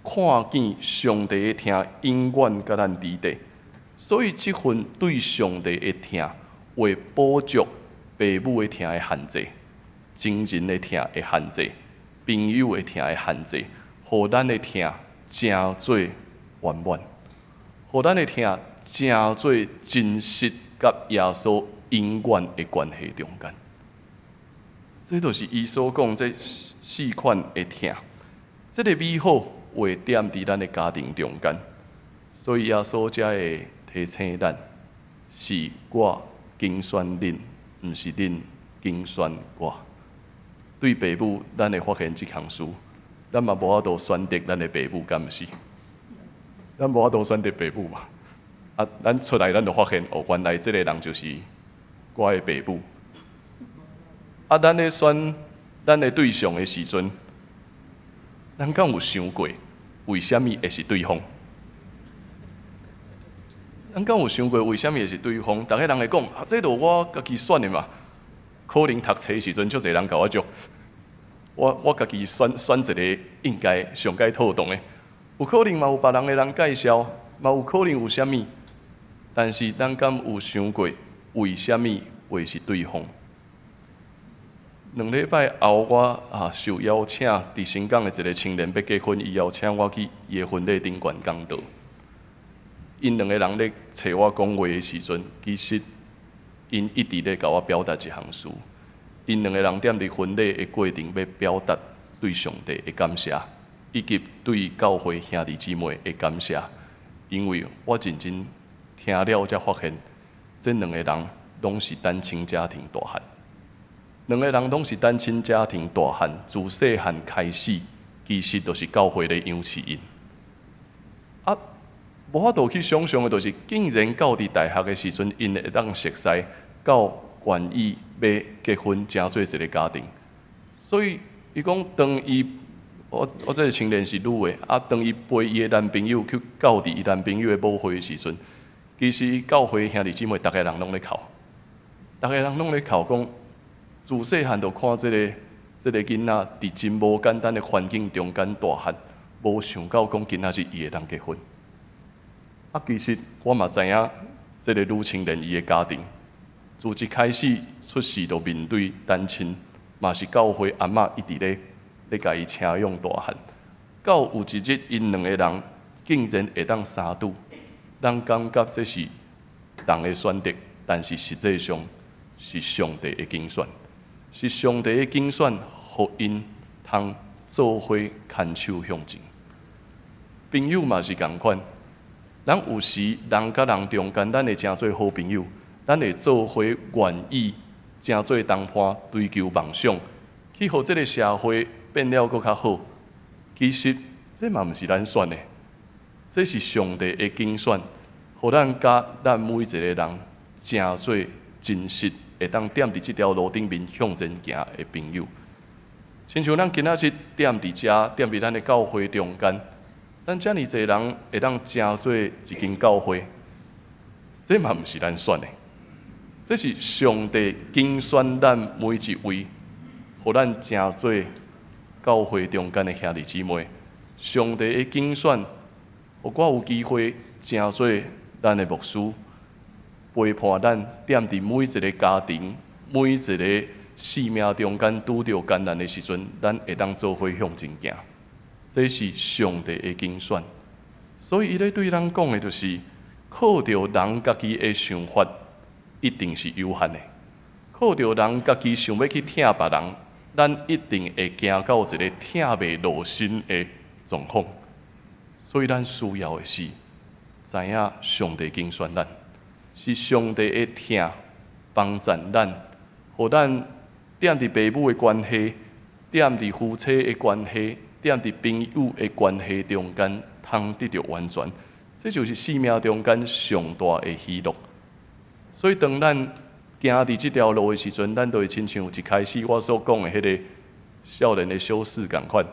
S3: 看见上帝的疼，永远甲咱伫地，所以这份对上帝的疼，会补足父母的疼的限制，亲人的疼的限制，朋友的疼的限制，互咱的疼真做圆满，互咱的疼真做真实甲耶稣永远的关系中间。这就是伊所讲这四款的疼。这个美好会踮伫咱的家庭中间，所以耶稣才会提醒咱：是我拣选恁，毋是恁拣选我。对父母，咱会发现这项事，咱嘛无法度选择咱的父母，敢毋是？咱无法度选择父母嘛？啊，咱出来咱就发现，哦，原来这个人就是我的父母。啊，咱咧选咱的对象的时阵。咱敢有想过，为什么会是对方？咱敢有想过，为什么会是对方？逐个人会讲，啊，这都我家己选的嘛。可能读册时阵，足侪人甲我讲，我家己选一个应该上该妥当的。有可能嘛有别人的人介绍，嘛有可能有啥物，但是咱敢有想过，为什么会是对方？2礼拜后，我受邀请，伫新港的一个青年要结婚，伊邀请我去伊的婚礼顶悬讲道。因2个人咧找我讲话的时阵，其实因一直咧甲我表达一项事。因2个人踮伫婚礼的过程，要表达对上帝的感谢，以及对教会兄弟姊妹的感谢。因为我认真听了，才发现，这2个人拢是单亲家庭大汉。2个人拢是单亲家庭大汉，自细汉开始，其实就是教会咧养饲因。啊，无法度去想象的，就是竟然到伫大学的时阵，因会当熟悉到愿意要结婚，成做一个家庭。所以伊讲，当伊我这个青年是女的，当伊陪伊的男朋友去教伫伊男朋友的舞会的时阵，其实教会兄弟姊妹，逐个人拢咧哭，逐个人拢咧哭讲，自细汉就看这个囡仔伫真无简单的环境中间大汉，无想到讲今仔日伊会当结婚。其实我嘛知影，这个女青年伊的家庭，自一开始出世就面对单亲，嘛是教会阿嬷一直咧甲伊请养大汉。到有一日，因两个人竟然会当相拄，咱感觉这是人的选择，但是实际上是上帝的拣选，是上帝的拣选，互因通做伙牵手向前。朋友嘛是共款。咱有时人甲人中间，咱会诚做好朋友，咱会做伙愿意，诚做同伴，追求梦想，去互这个社会变了搁较好。其实这嘛毋是咱选的，这是上帝的拣选，互咱甲咱每一个人诚做真实，会当踮伫这条路顶面向前行的朋友。亲像咱今仔日踮伫遮，踮伫咱的教会中间。咱遮尔侪人会当成做一间教会，这嘛毋是咱选的，这是上帝拣选咱每一位，互咱成做教会中间的兄弟姊妹。上帝的拣选，互我有机会成做咱的牧师，陪伴咱踮伫每一个家庭、每一个生命中间拄着艰难的时阵，咱会当做伙向前行。这是上帝的拣选，所以伊咧对咱讲的，就是靠着人家己的想法，一定是有限的；靠着人家己想要去疼别人，咱一定会行到一个疼袂落身的状况。所以咱需要的是知影上帝拣选咱，是上帝的疼帮助咱，互咱踮伫父母的关系，踮伫夫妻的关系。踮伫朋友的关系中间，通得到完全，这就是生命中间上大的喜乐。所以，当咱行伫这条路的时阵，咱就会亲像一开始我所讲的迄个少年的修士共款，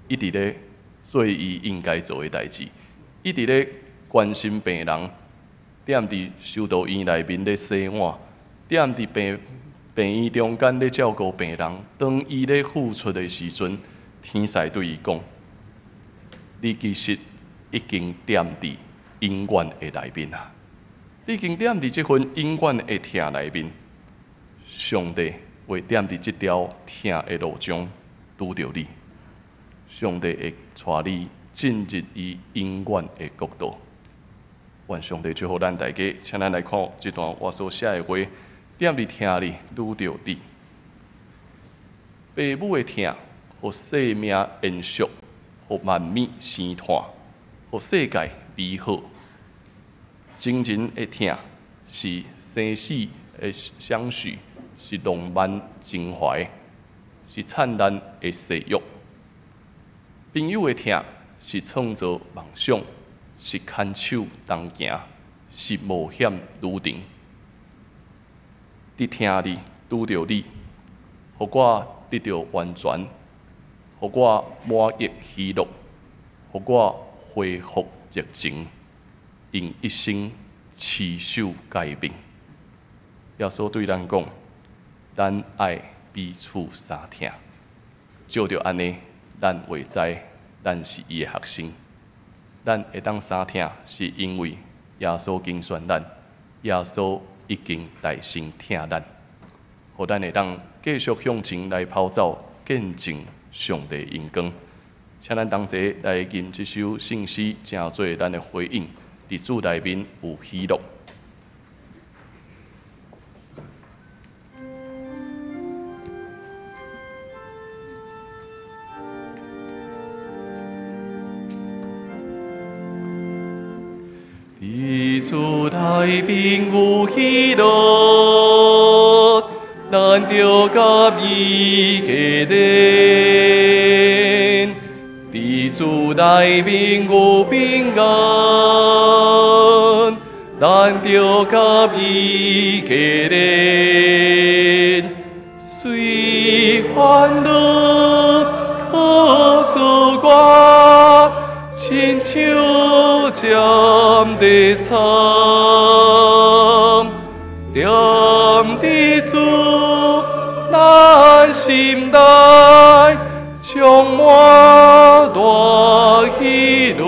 S3: 一直咧做伊应该做的代志，一直咧关心病人，踮伫修道院内面咧洗碗，踮伫病院中间咧照顾病人。当伊咧付出的时阵，天使对伊讲：“你其实已经踮伫永远的内面啊！你已经踮伫这份永远的疼内面。上帝会踮伫这条疼的路中拄着你，上帝会带你进入伊永远的国度。”愿上帝祝福咱大家，请咱来看这段我所写的话：踮伫疼里拄着你，父母的疼。互生命延续，互万物生团，互世界美好。情人的疼是生死的相许，是浪漫情怀，是灿烂的誓约。朋友的疼是创造梦想，是牵手同行，是冒险旅程。伫疼里拄着你，互我得到完全。互我满溢喜乐，互我恢复热情，用一生持守改变。耶稣对咱讲：“咱爱彼此相疼。”照着安尼，咱会知咱是伊的学生。咱会当相疼，是因为耶稣拣选咱，耶稣已经大心疼咱，互咱会当继续向前来跑走，见证上帝恩光，请咱同齐来吟这首圣诗，成做咱的回应。伫主内面有喜乐。伫主内面有喜乐。咱着甲伊结连，伫主内面有平安，咱着甲伊结连，随欢乐可手尖地藏，点滴主咱心内，充满大喜乐。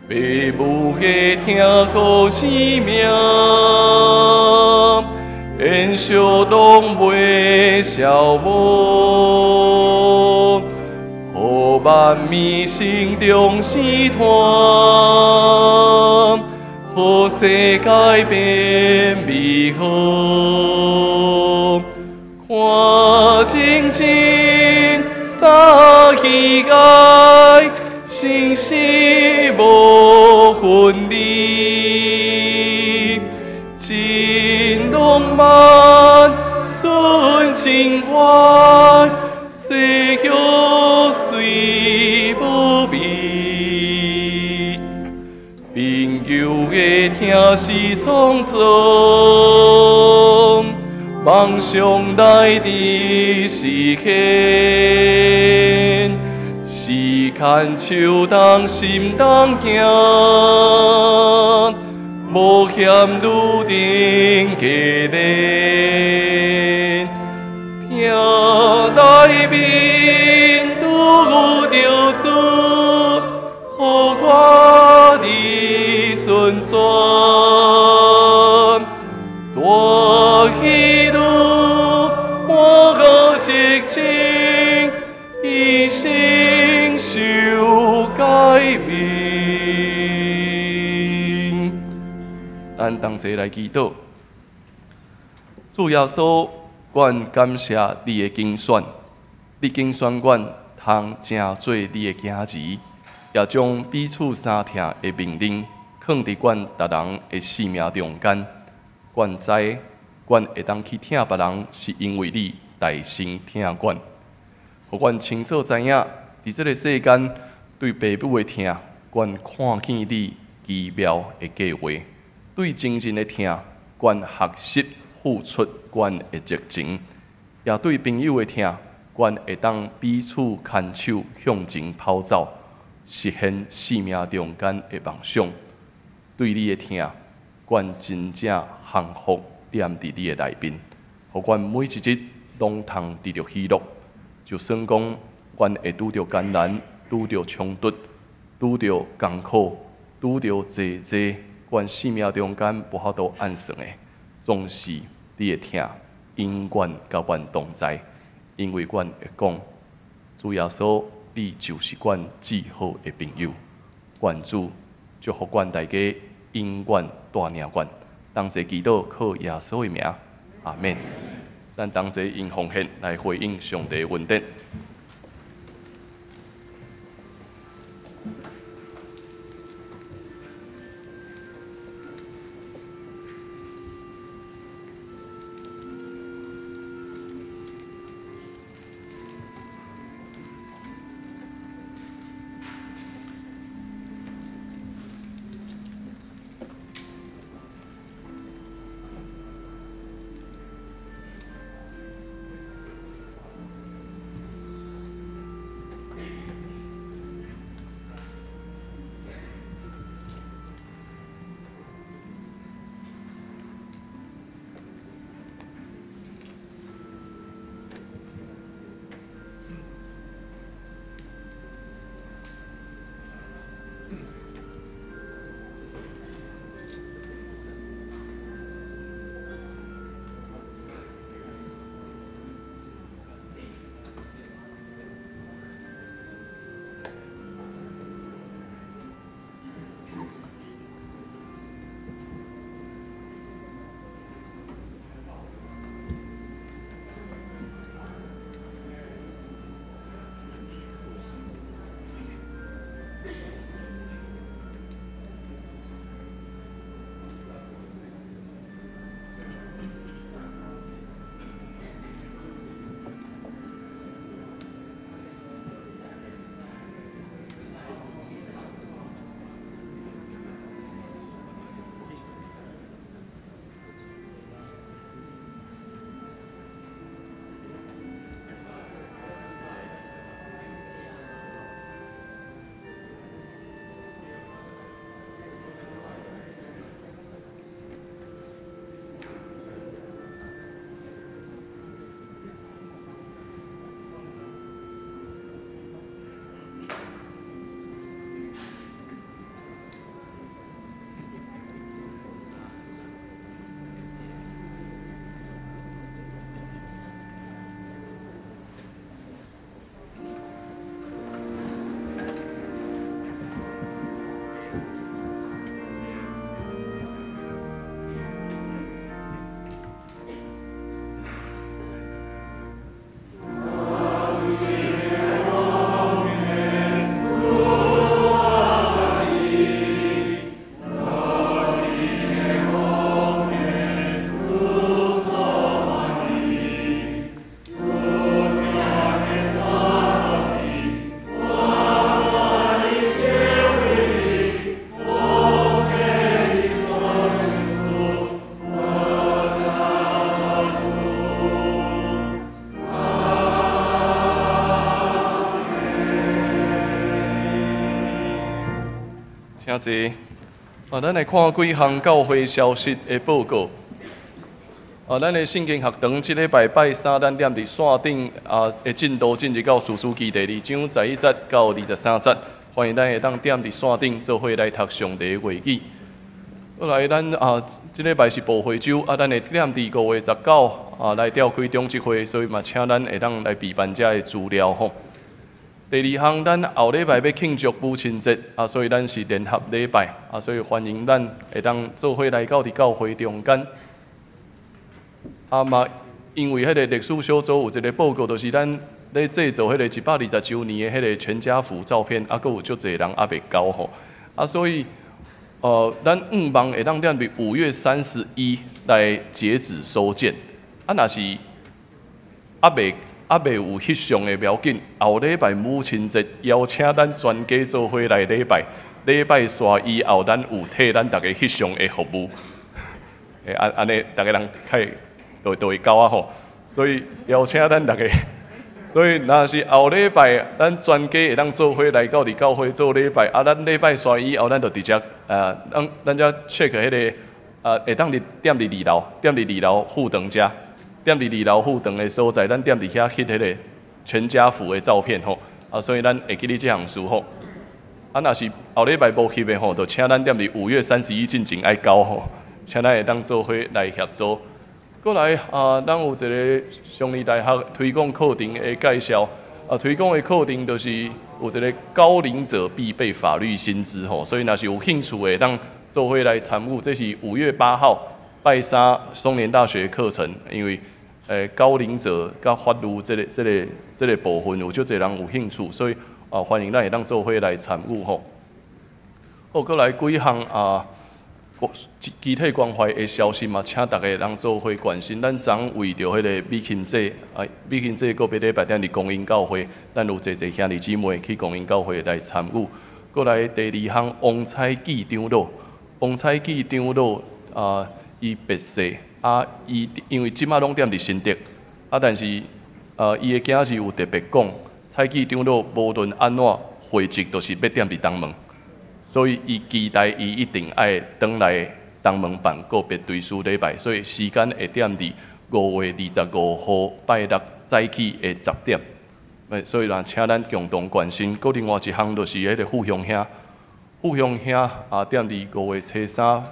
S3: 父母的听候生命，恩惜拢袂消磨。互万民心中试探，互世界变美好。看真真三喜爱，生死无分离，真浪漫纯情怀。世界虽无味，朋友的听是创造，梦想来的实现。时间手动心动行，无险路顶加练。听内面拄有着主，予我的顺转，大喜乐满个激情，一生受改变。咱同齐来祈祷，主耶稣。阮感谢你的竞选，你竞选阮通成做你的囝儿，也将彼此相听的命令放伫阮逐人的生命中间。阮知，阮会当去听别人，是因为你大声听阮，互阮清楚知影，伫这个世间对父母的听，阮看见你奇妙的计划；对亲人的听，阮学习。付出阮的热情，也对朋友的听，阮会当彼此牵手向前跑走，实现生命中间的梦想。对你的听，阮真正幸福踮伫你的内面，互阮每一日拢通得到喜乐。就算讲阮会拄着艰难，拄着冲突，拄着艰苦，拄着济阮生命中间无法度按算的。总是你的听，永远甲阮同在，因为阮会讲，主耶稣，你就是阮最好的朋友。愿主祝福阮大家，永远带领阮。同齐祈祷，靠耶稣的名，阿免。咱同齐用奉献来回应上帝的恩典。请坐。咱来看几项教会消息的报告。咱的圣经学堂即礼拜拜三，咱踮伫线顶的进度进入到士师记第2章11节到23节，欢迎咱会当踮伫线顶做伙来读上帝的话语。后来咱即礼拜是步会周，咱会踮伫5月19来召开中职会，所以嘛请咱会当来备办遮的资料吼。第2项，咱后礼拜要庆祝母亲节所以咱是联合礼拜所以欢迎咱会当做伙来到伫教会中间。嘛，因为迄个历史小组有一个报告，就是咱咧制作迄个120周年的迄个全家福照片，阁有足侪人未交吼，所以咱望会当踮伫5月31来截止收件，若是未有翕相的不要紧，后礼拜母亲节邀请咱全家做伙来礼拜煞以后，咱有替咱大家翕相的服务，安尼大家人都会交吼，所以邀请咱大家，所以若是后礼拜咱全家会当做伙来到伫教会做礼拜，咱礼拜煞以后，咱就直接咱只 check 迄个会当踮伫2楼副堂遮。踮伫2楼副堂的所在，咱踮伫遐翕迄个全家福的照片吼，所以咱会记哩这项事吼。若是后礼拜无翕的吼，就请咱踮伫5月31进前爱交吼，请咱会当做伙来协助。过来咱有一个上义大学推广课程的介绍，推广的课程就是有一个高龄者必备法律新知吼，所以若是有兴趣的，当做伙来参与。这是5月8号。拜三松联大学课程，因为高龄者甲法律这个部分有足侪人有兴趣，所以欢迎咱会当做伙来参与吼。好，过来几项集体关怀的消息嘛，请大家当做伙关心。咱昨为着迄个美琴节，美琴节个别礼拜踮伫公营教会，咱有侪兄弟姊妹去公营教会来参与。过来第2项，王彩记长老伊别逝伊因为即马拢踮伫新竹但是伊的囝是有特别讲，蔡记长老无论安怎会籍，都是要踮伫东门，所以伊期待伊一定爱转来东门办个别追思礼拜，所以时间会踮伫5月25号拜六早起的10点。所以啦，请咱共同关心。搁另外一项就是迄个富乡兄踮伫5月初3。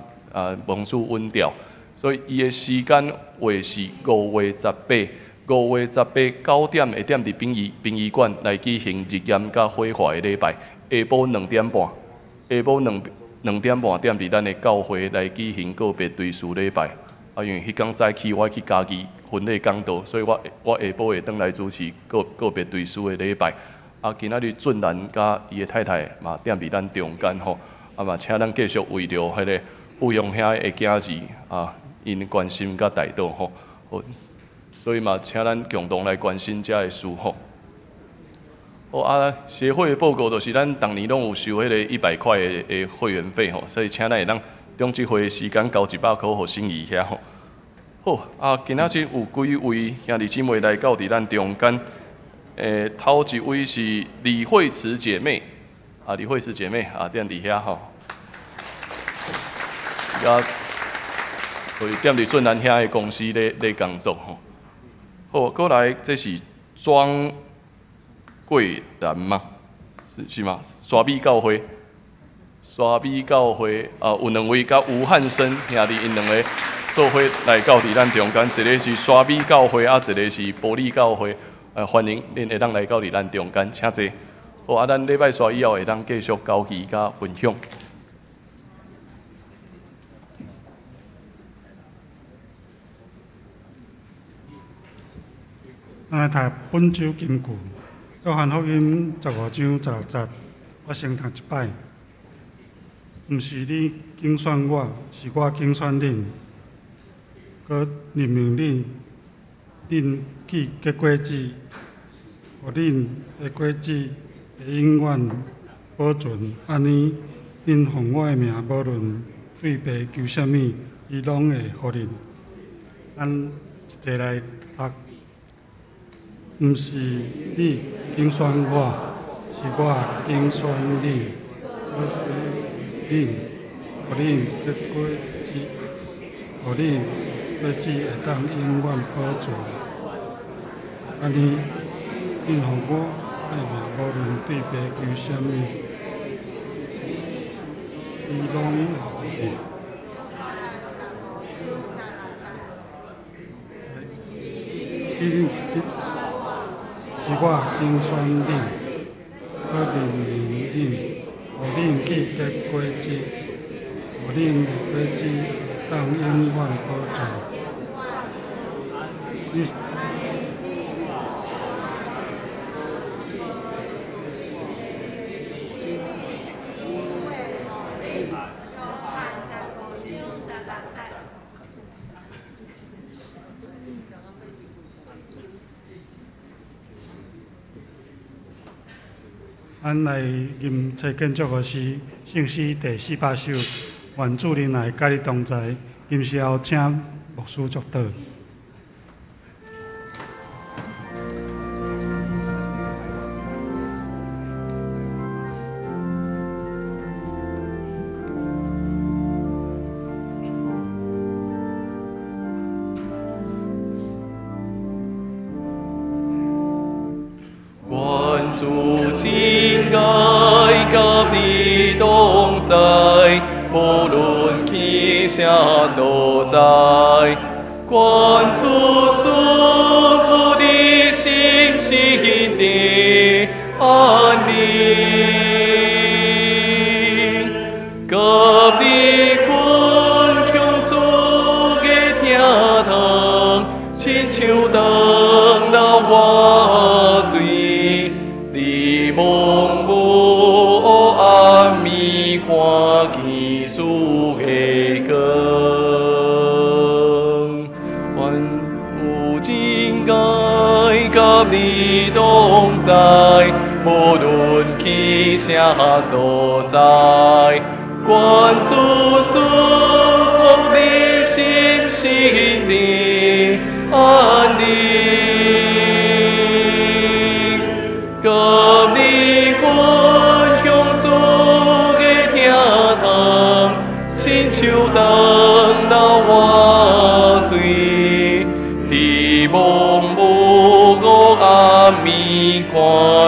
S3: 蒙主温调，所以伊的时间会是5月18，5月18 9点会踮伫殡仪馆来举行日宴甲火化的礼拜，下晡2点半踮伫咱的教会来举行个别追思礼拜。因为迄天早起我去家己婚礼讲道，所以我下晡会转来主持个别追思的礼拜。今仔日俊兰甲伊的太太嘛踮伫咱中间吼，嘛请咱继续为着迄个。富乡兄的囝儿因关心甲带到吼，所以嘛，请咱共同来关心遮个事吼。协会的报告就是咱逐年拢有收迄个100块的会员费吼，所以请咱会当中职会的时间交100块互心仪遐吼。好今仔日有几位兄弟姊妹来到伫咱中间，头一位是李慧慈姐妹，踮伫遐吼。所以踮伫俊南遐的公司咧工作吼。好，过来这是庄桂兰嘛，是吗？沙美教会有2位甲吴汉生兄弟因2个做伙来到伫咱中间，一个是沙美教会，一个是玻璃教会。欢迎恁会当来到伫咱中间，请坐。好，咱礼拜三以后会当继续交期甲分享。
S2: 咱来读本周金句，约翰福音15章16节，我先读一摆。毋是你竞选我，是我竞选恁，佮任命恁去结果子，互恁的果子会永远保存。安尼，恁奉我的名，无论对爸求啥物，伊拢会互恁。咱一齐来读。毋是你竞选我，是我竞选你。恁，互恁结果子，互恁果子会当永远保存。安尼，恁互我爱命，无论对爸求什么，伊拢会应。是我拣选恁，我任命恁，互恁去结果子，互恁的果子当永远保存。咱来吟册建筑的诗，圣诗第400首，愿主人来甲你同在。吟诗后，请牧师祝祷。
S3: 主真爱甲你同在，无论去啥所在，愿主赐福你心心的安宁，甲你分享主的天堂，亲像当到我水。梦无暗暝看基督的光，愿有真爱甲你同在，无论去啥所在，愿主赐福你心心的安宁。甲你分享主的天堂，亲像当到我水，你梦无暗暝看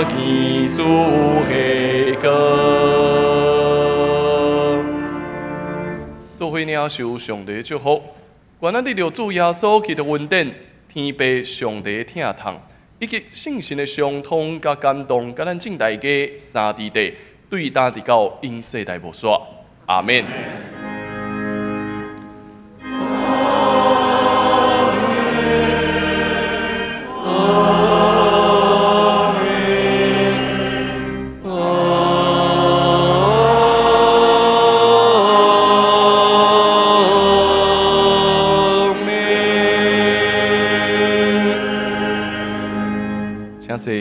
S3: 基督的光。做伙领受上帝祝福，愿咱得着主耶稣基督恩典，天父上帝疼痛。以及圣神的相通甲感动，甲咱正大家三地地对答直到因世代无煞。阿免。请坐。